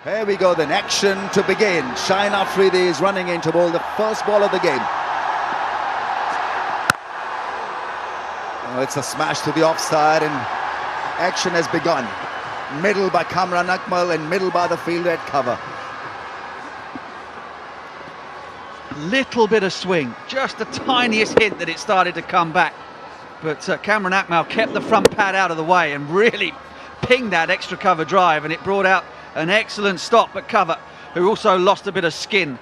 Here we go, then action to begin. Shaheen Afridi is running in to bowl the first ball of the game. Oh, it's a smash to the offside and action has begun. Middle by Kamran Akmal and middle by the fielder at cover. Little bit of swing, just the tiniest hint that it started to come back. But Kamran Akmal kept the front pad out of the way and really pinged that extra cover drive, and it brought out an excellent stop at cover, who also lost a bit of skin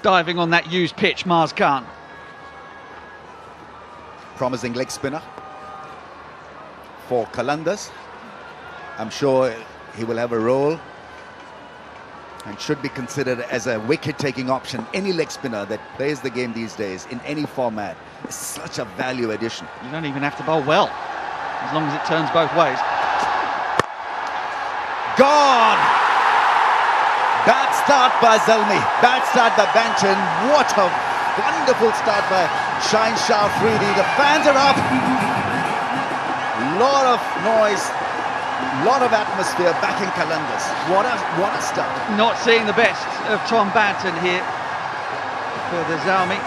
diving on that used pitch, Mars Khan. Promising leg spinner for Qalandars. I'm sure he will have a role and should be considered as a wicket-taking option. Any leg spinner that plays the game these days in any format is such a value addition. You don't even have to bowl well, as long as it turns both ways. Gone! Bad start by Zalmi, bad start by Banton. What a wonderful start by Shaheen Afridi. The fans are up. Lot of noise, lot of atmosphere back in Qalandars. What a start. Not seeing the best of Tom Banton here for the Zalmi.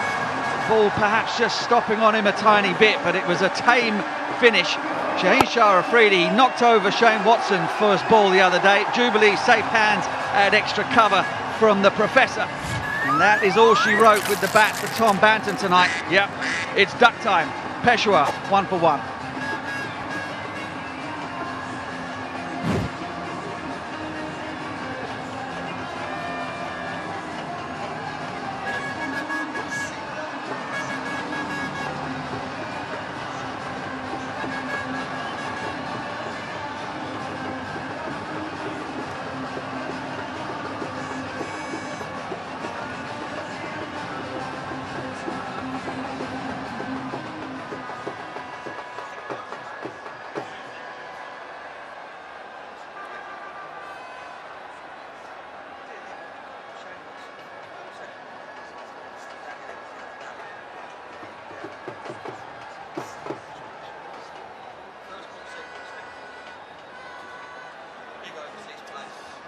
Ball perhaps just stopping on him a tiny bit, but it was a tame finish. Shaheen Afridi knocked over Shane Watson first ball the other day. Jubilee safe hands at extra cover from the Professor. And that is all she wrote with the bat for Tom Banton tonight. Yep, it's duck time. Peshawar, 1 for 1.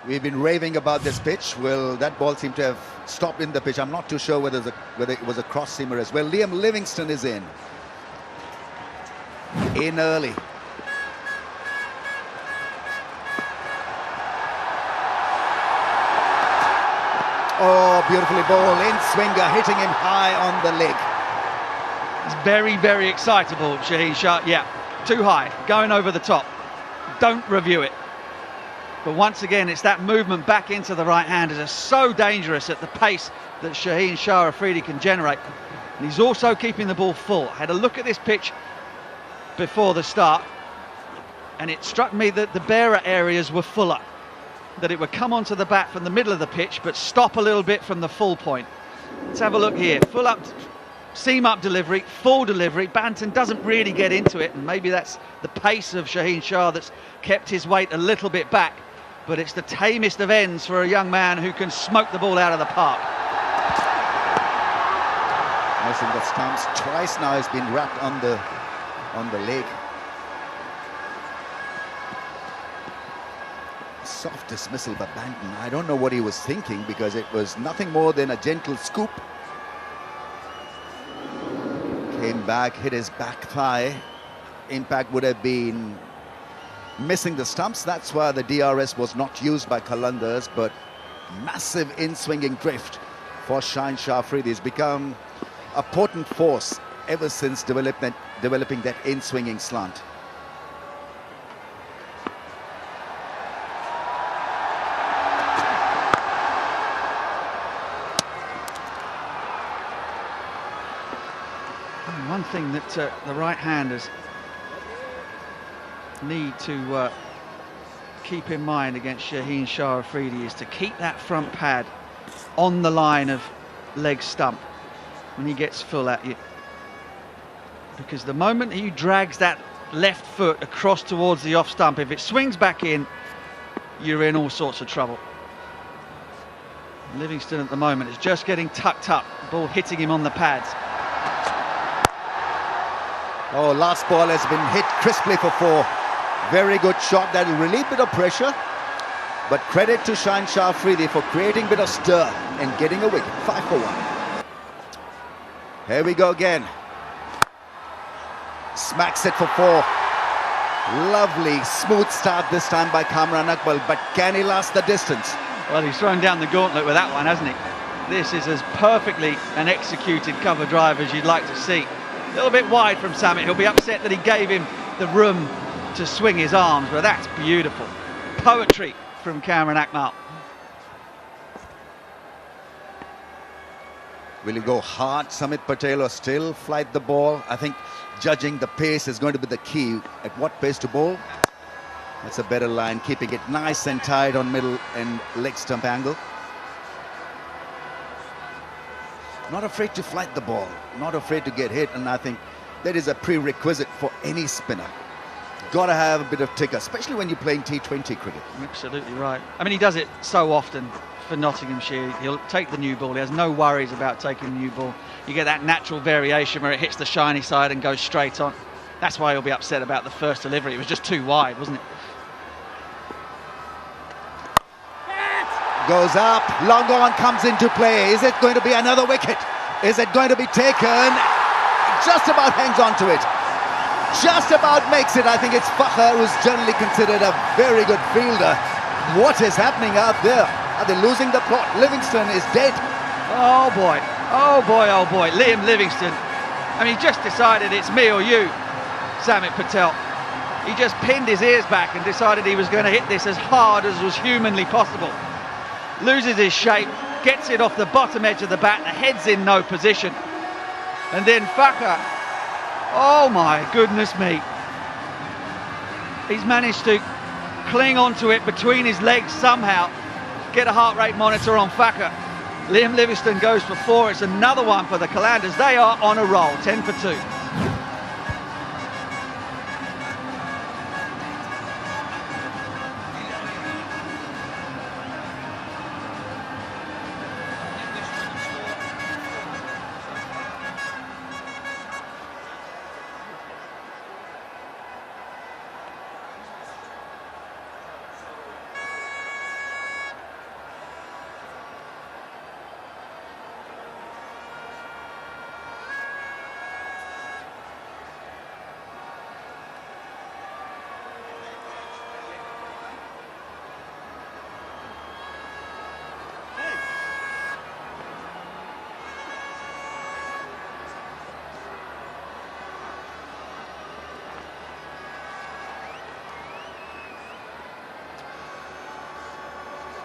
We've been raving about this pitch. Well, that ball seemed to have stopped in the pitch. I'm not too sure whether it was a cross-seamer as well. Liam Livingstone is in early. Oh, beautifully bowled in swinger, hitting him high on the leg. It's very, very excitable, Shaheen Shah. Yeah, too high, going over the top. Don't review it. But once again, it's that movement back into the right-handers is so dangerous at the pace that Shaheen Afridi can generate. And he's also keeping the ball full. I had a look at this pitch before the start, and it struck me that the bearer areas were fuller, that it would come onto the bat from the middle of the pitch, but stop a little bit from the full point. Let's have a look here. Full up, seam up delivery, full delivery. Banton doesn't really get into it, and maybe that's the pace of Shaheen Shah that's kept his weight a little bit back. But it's the tamest of ends for a young man who can smoke the ball out of the park. Missing the stumps twice now. Has been wrapped on the leg. Soft dismissal by Banton. I don't know what he was thinking, because it was nothing more than a gentle scoop. Came back, hit his back thigh. Impact would have been missing the stumps. That's why the DRS was not used by Qalandars, but massive in-swinging drift for Shaheen Afridi. He's become a potent force ever since developing that in-swinging slant. One thing that the right-handers need to keep in mind against Shaheen Afridi is to keep that front pad on the line of leg stump when he gets full at you, because the moment he drags that left foot across towards the off stump, if it swings back in, you're in all sorts of trouble. Livingstone at the moment is just getting tucked up, ball hitting him on the pads. Oh, last ball has been hit crisply for 4. Very good shot. That will relieve a bit of pressure. But credit to Shine Shah Afridi for creating a bit of stir and getting a wicket. 5 for 1. Here we go again. Smacks it for 4. Lovely, smooth start this time by Kamran Akmal, but can he last the distance? Well, he's thrown down the gauntlet with that one, hasn't he? This is as perfectly an executed cover drive as you'd like to see. A little bit wide from Samit. He'll be upset that he gave him the room to swing his arms, but that's beautiful. Poetry from Kamran Akmal. Will he go hard, Samit Patel, or still flight the ball? I think judging the pace is going to be the key. At what pace to bowl? That's a better line, keeping it nice and tight on middle and leg stump angle. Not afraid to flight the ball, not afraid to get hit, and I think that is a prerequisite for any spinner. Got to have a bit of ticker, especially when you're playing T20 cricket. Absolutely right. I mean, he does it so often for Nottinghamshire. He'll take the new ball. He has no worries about taking the new ball. You get that natural variation where it hits the shiny side and goes straight on. That's why he'll be upset about the first delivery. It was just too wide, wasn't it? Goes up, long on comes into play. Is it going to be another wicket? Is it going to be taken? Just about hangs on to it. Just about makes it. I think it's Fakhr, who's generally considered a very good fielder. What is happening out there? Are they losing the plot? Livingston is dead. Oh boy, oh boy, oh boy. Liam Livingston. I mean, he just decided it's me or you, Samit Patel. He just pinned his ears back and decided he was going to hit this as hard as was humanly possible. Loses his shape, gets it off the bottom edge of the bat, the head's in no position. And then Fakhr, oh my goodness me. He's managed to cling onto it between his legs somehow, get a heart rate monitor on Fakhr. Liam Livingston goes for 4, it's another one for the Qalandars. They are on a roll, 10 for 2.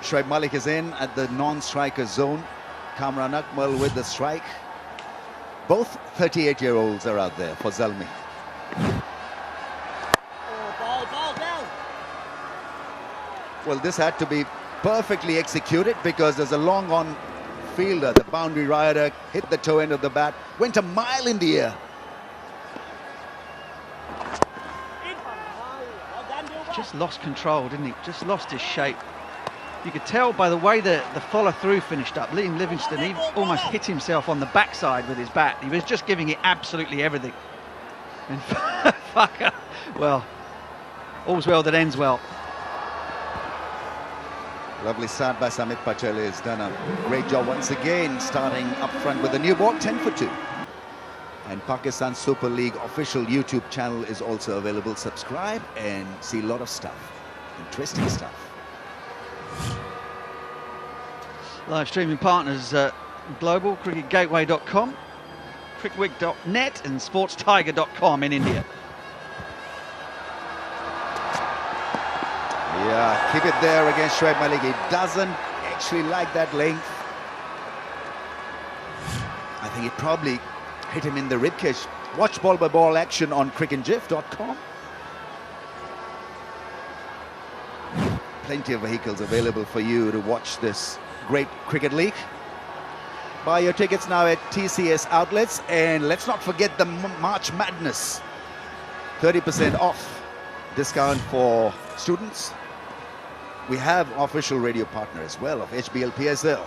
Shoaib Malik is in at the non-striker zone. Kamran Akmal with the strike. Both 38-year-olds are out there for Zalmi. Well, this had to be perfectly executed because there's a long on fielder. The boundary rider hit the toe end of the bat, went a mile in the air. Just lost control, didn't he? Just lost his shape. You could tell by the way the follow-through finished up. Liam Livingston, he almost hit himself on the backside with his bat. He was just giving it absolutely everything. And Fakhr, well, all's well that ends well. Lovely start by Samit Patel. Has done a great job once again, starting up front with a new ball, 10 for 2. And Pakistan Super League official YouTube channel is also available. Subscribe and see a lot of stuff, interesting stuff. Live streaming partners global, cricketgateway.com, cricketwig.net and sportstiger.com in India. Yeah, keep it there against Shoaib Malik. He doesn't actually like that length. I think it probably hit him in the ribcage. Watch ball by ball action on cricketgif.com. Plenty of vehicles available for you to watch this great cricket league. Buy your tickets now at TCS outlets, and let's not forget the March Madness 30% off discount for students. We have official radio partner as well of HBL PSL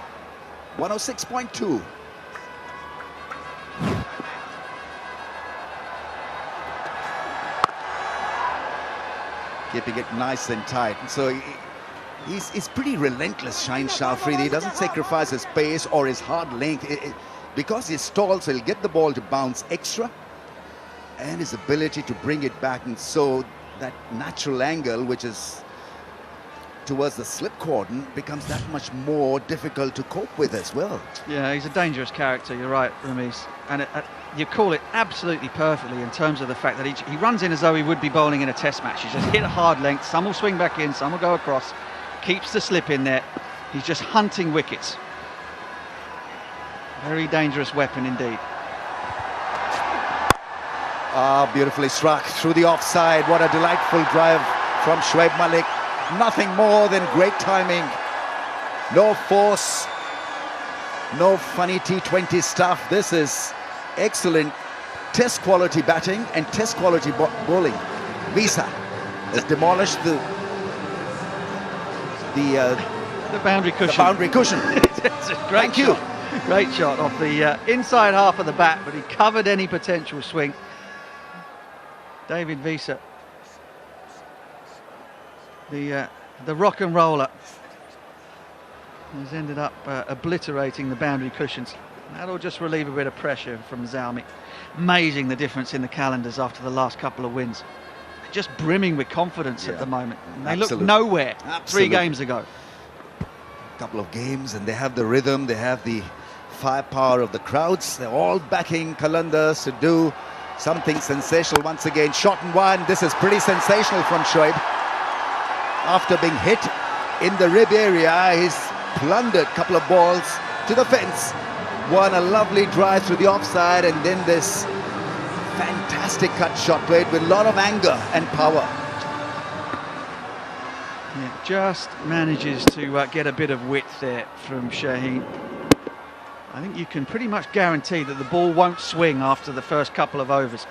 106.2. Keeping it nice and tight. So He's pretty relentless, Shaheen Shah Afridi. He doesn't sacrifice his pace or his hard length. Because he's tall, so he'll get the ball to bounce extra. And his ability to bring it back, and so that natural angle, which is towards the slip cordon, becomes that much more difficult to cope with as well. Yeah, he's a dangerous character, you're right, Ramiz. And you call it absolutely perfectly in terms of the fact that he runs in as though he would be bowling in a test match. He just hit a hard length, some will swing back in, some will go across, keeps the slip in there. He's just hunting wickets. Very dangerous weapon indeed. Ah, beautifully struck through the offside. What a delightful drive from Shoaib Malik. Nothing more than great timing. No force, no funny T20 stuff. This is excellent test quality batting and test quality bowling. Visa has demolished the boundary cushion. The boundary cushion. It's a great shot. Great shot off the inside half of the bat, but he covered any potential swing. David Visa, the rock and roller, has ended up obliterating the boundary cushions. That'll just relieve a bit of pressure from Zalmi. Amazing the difference in the calendars after the last couple of wins. They're just brimming with confidence at the moment. And they look nowhere 3 games ago. A couple of games and they have the rhythm, they have the firepower of the crowds. They're all backing Qalandars to do something sensational once again. Shot and one. This is pretty sensational from Shoaib. After being hit in the rib area, he's plundered a couple of balls to the fence. Won a lovely drive through the offside, and then this fantastic cut shot played with a lot of anger and power. Yeah, just manages to get a bit of width there from Shaheen. I think you can pretty much guarantee that the ball won't swing after the first couple of overs.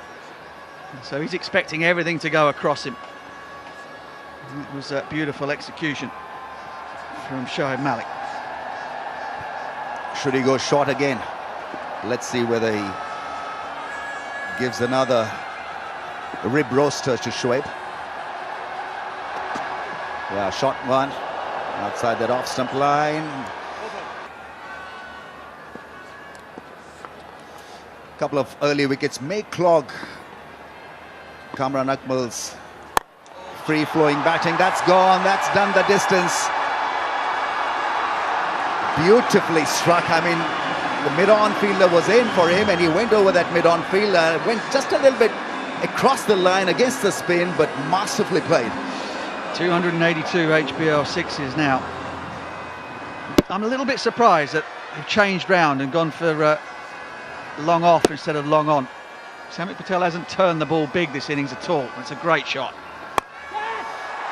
So he's expecting everything to go across him. And it was a beautiful execution from Shoaib Malik. Should he go short again? Let's see whether he gives another rib roaster to Shoaib. Yeah, shot one outside that off stump line. Couple of early wickets may clog Kamran Akmal's free-flowing batting. That's gone, that's done the distance. Beautifully struck. I mean, the mid-on fielder was in for him and he went over that mid-on fielder, went just a little bit across the line against the spin, but masterfully played. 282 HBL sixes now. I'm a little bit surprised that they've changed round and gone for long off instead of long on. Samit Patel hasn't turned the ball big this innings at all. It's a great shot.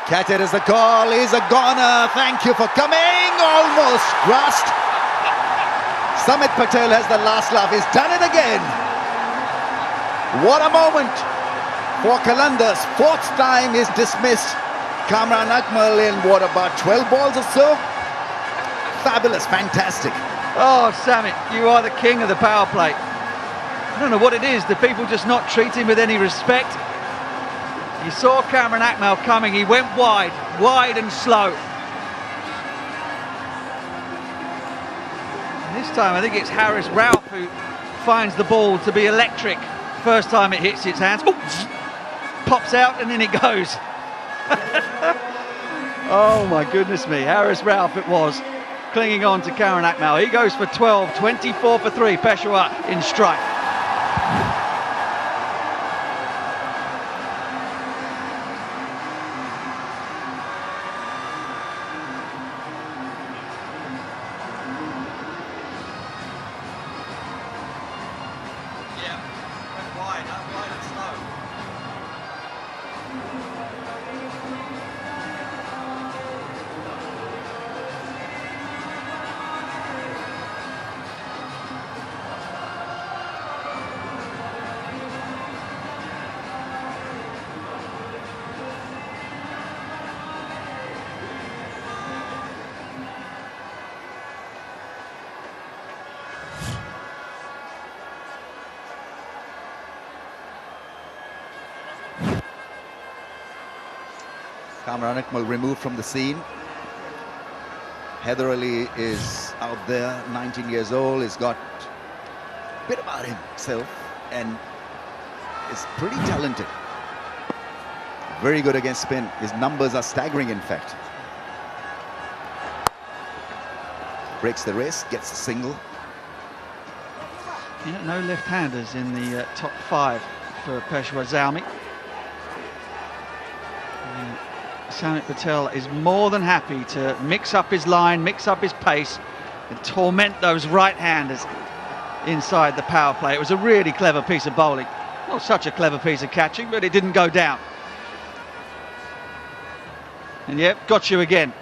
Catch it is the call. He's a goner. Thank you for coming. Almost grasped. Samit Patel has the last laugh. He's done it again. What a moment for Qalandars. 4th time he's dismissed Kamran Akmal in what, about 12 balls or so? Fabulous, fantastic. Oh, Samit, you are the king of the power play. I don't know what it is. Do people just not treat him with any respect? You saw Kamran Akmal coming. He went wide and slow. And this time I think it's Harris Ralph who finds the ball to be electric. First time it hits its hands. Oops, pops out and then it goes. Oh my goodness me. Harris Ralph it was, clinging on to Kamran Akmal. He goes for 12, 24 for 3. Peshawar in strike. Kamran Akmal removed from the scene. Heather Ali is out there, 19 years old. He's got a bit about himself and is pretty talented. Very good against spin. His numbers are staggering, in fact. Breaks the race, gets a single. Yeah, no left-handers in the top 5 for Peshawar Zalmi. Samit Patel is more than happy to mix up his line, mix up his pace, and torment those right-handers inside the power play. It was a really clever piece of bowling. Not such a clever piece of catching, but it didn't go down. And yep, got you again.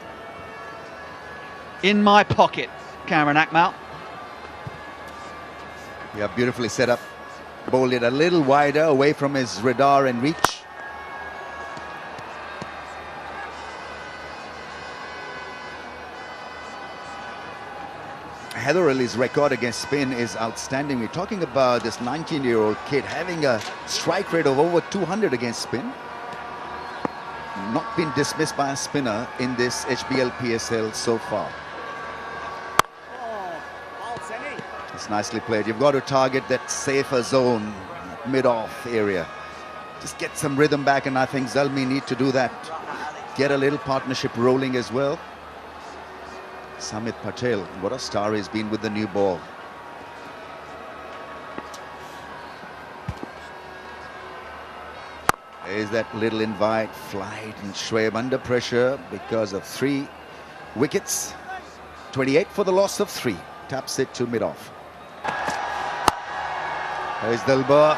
In my pocket, Cameron Akmal. Yeah, beautifully set up. Bowled it a little wider, away from his radar and reach. Heather Ali's record against spin is outstanding. We're talking about this 19-year-old kid having a strike rate of over 200 against spin. Not been dismissed by a spinner in this HBL PSL so far. It's nicely played. You've got to target that safer zone, mid-off area. Just get some rhythm back, and I think Zalmi need to do that. Get a little partnership rolling as well. Samit Patel, what a star he's been with the new ball. There's that little invite, Flight and Shoaib under pressure because of 3 wickets. 28 for the loss of 3. Taps it to mid-off. There's Dilbar.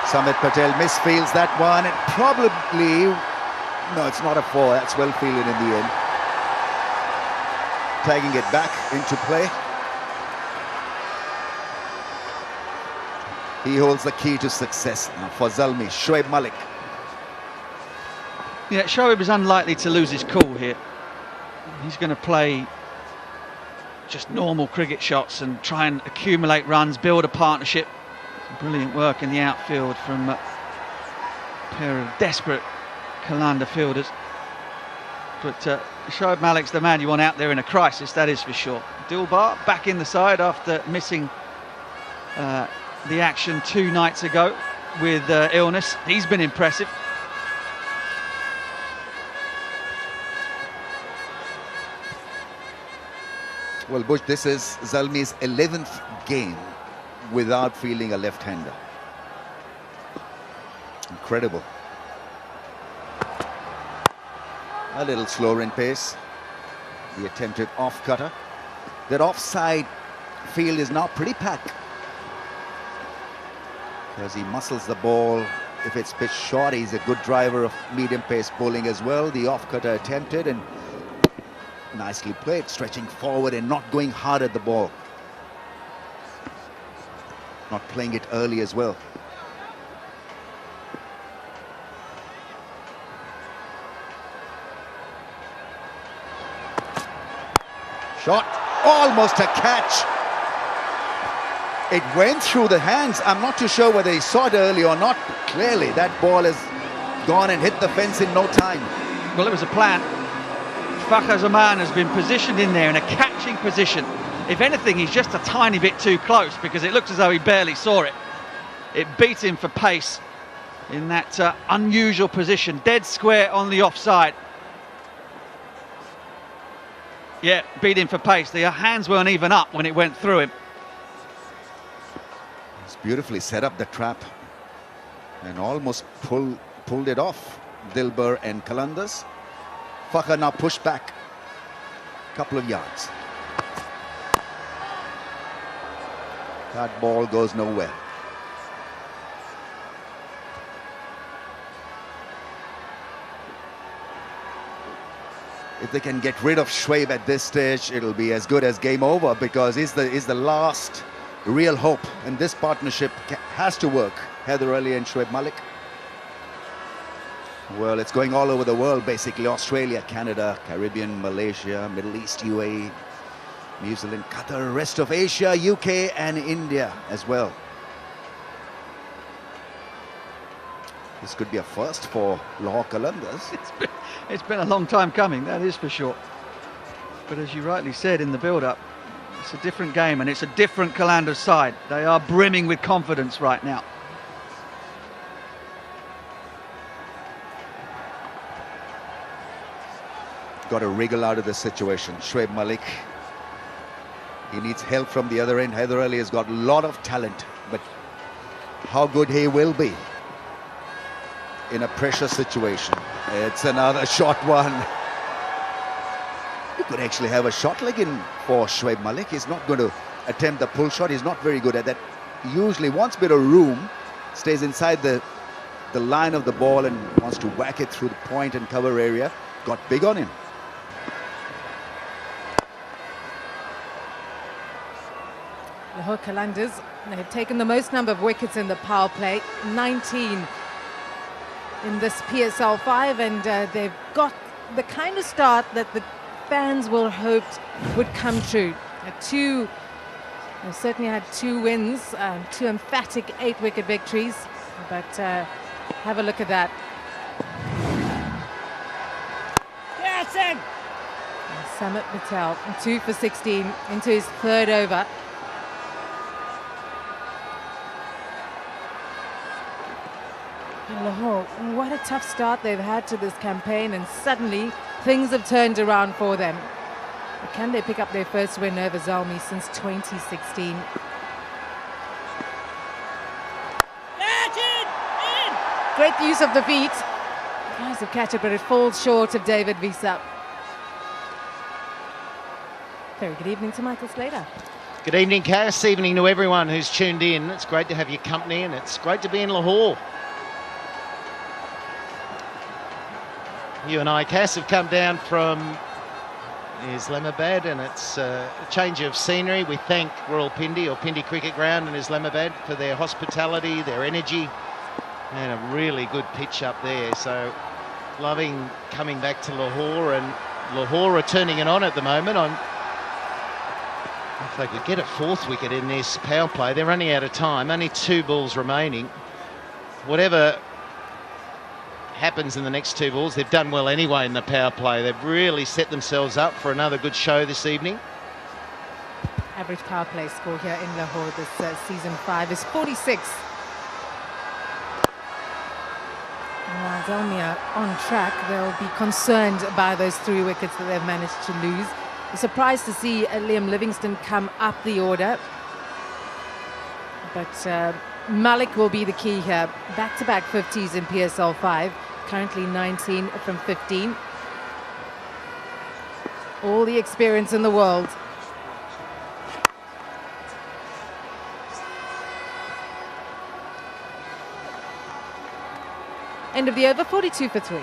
Samit Patel misfields that one. It probably... No, it's not a 4. That's well fielded in the end. Tagging it back into play. He holds the key to success now for Zalmi. Shoaib Malik. Yeah, Shoaib is unlikely to lose his cool here. He's going to play just normal cricket shots and try and accumulate runs, build a partnership. Some brilliant work in the outfield from a pair of desperate Kalanda fielders. But Shoaib Malik's the man you want out there in a crisis, that is for sure. Dilbar back in the side after missing the action 2 nights ago with illness. He's been impressive. Well, Bush, this is Zalmi's 11th game without fielding a left-hander. Incredible. A little slower in pace. The attempted off-cutter. That offside field is now pretty packed, because he muscles the ball. If it's pitched short, he's a good driver of medium pace bowling as well. The off-cutter attempted and nicely played, stretching forward and not going hard at the ball. Not playing it early as well. Shot, almost a catch. It went through the hands. I'm not too sure whether he saw it early or not. Clearly, that ball has gone and hit the fence in no time. Well, it was a plan. Fakhar Zaman has been positioned in there in a catching position. If anything, he's just a tiny bit too close, because it looks as though he barely saw it. It beat him for pace in that unusual position, dead square on the offside. Yeah, beat him for pace. The hands weren't even up when it went through him. It's beautifully set up the trap and almost pulled it off. Dilbar and Kalandars. Fakhar now pushed back a couple of yards. That ball goes nowhere. If they can get rid of Shoaib at this stage, it'll be as good as game over, because he's the last real hope, and this partnership has to work. Heather Ali and Shoaib Malik. Well, it's going all over the world, basically. Australia, Canada, Caribbean, Malaysia, Middle East, UAE, New Zealand, Qatar, rest of Asia, UK and India as well. This could be a first for Lahore Kalandars. It's been a long time coming, that is for sure. But as you rightly said in the build-up, it's a different game and it's a different Qalandars side. They are brimming with confidence right now. Got to wriggle out of the situation. Shoaib Malik, he needs help from the other end. Haider Ali has got a lot of talent, but how good he will be in a pressure situation. It's another short one. You could actually have a shot leg in for Shoaib Malik. He's not going to attempt the pull shot. He's not very good at that. He usually wants a bit of room, stays inside the line of the ball and wants to whack it through the point and cover area. Got big on him. Lahore Qalandars, they've taken the most number of wickets in the power play, 19 in this PSL 5, and they've got the kind of start that the fans will hoped would come true. They've certainly had 2 wins, 2 emphatic 8-wicket victories, but have a look at that. Yes, Samit Patel, 2 for 16 into his 3rd over. Lahore, what a tough start they've had to this campaign, and suddenly things have turned around for them. But can they pick up their first win over Zalmi since 2016? Great use of the feet. Tries to catch it, but it falls short of David Visa. Very good evening to Michael Slater. Good evening, Cass. Evening to everyone who's tuned in. It's great to have your company, and it's great to be in Lahore. You and I, Cass, have come down from Islamabad, and it's a change of scenery. We thank Royal Pindi, or Pindi Cricket Ground in Islamabad, for their hospitality, their energy, and a really good pitch up there. So loving coming back to Lahore, and Lahore are turning it on at the moment. If they could get a 4th wicket in this power play, they're running out of time, only 2 balls remaining. Whatever happens in the next 2 balls, they've done well anyway in the power play. They've really set themselves up for another good show this evening. Average power play score here in Lahore this season 5 is 46. While Zalmi are on track, they'll be concerned by those 3 wickets that they've managed to lose. We're surprised to see Liam Livingston come up the order, but Malik will be the key here. Back-to-back 50s in PSL 5, currently 19 from 15. All the experience in the world. End of the over, 42 for 3.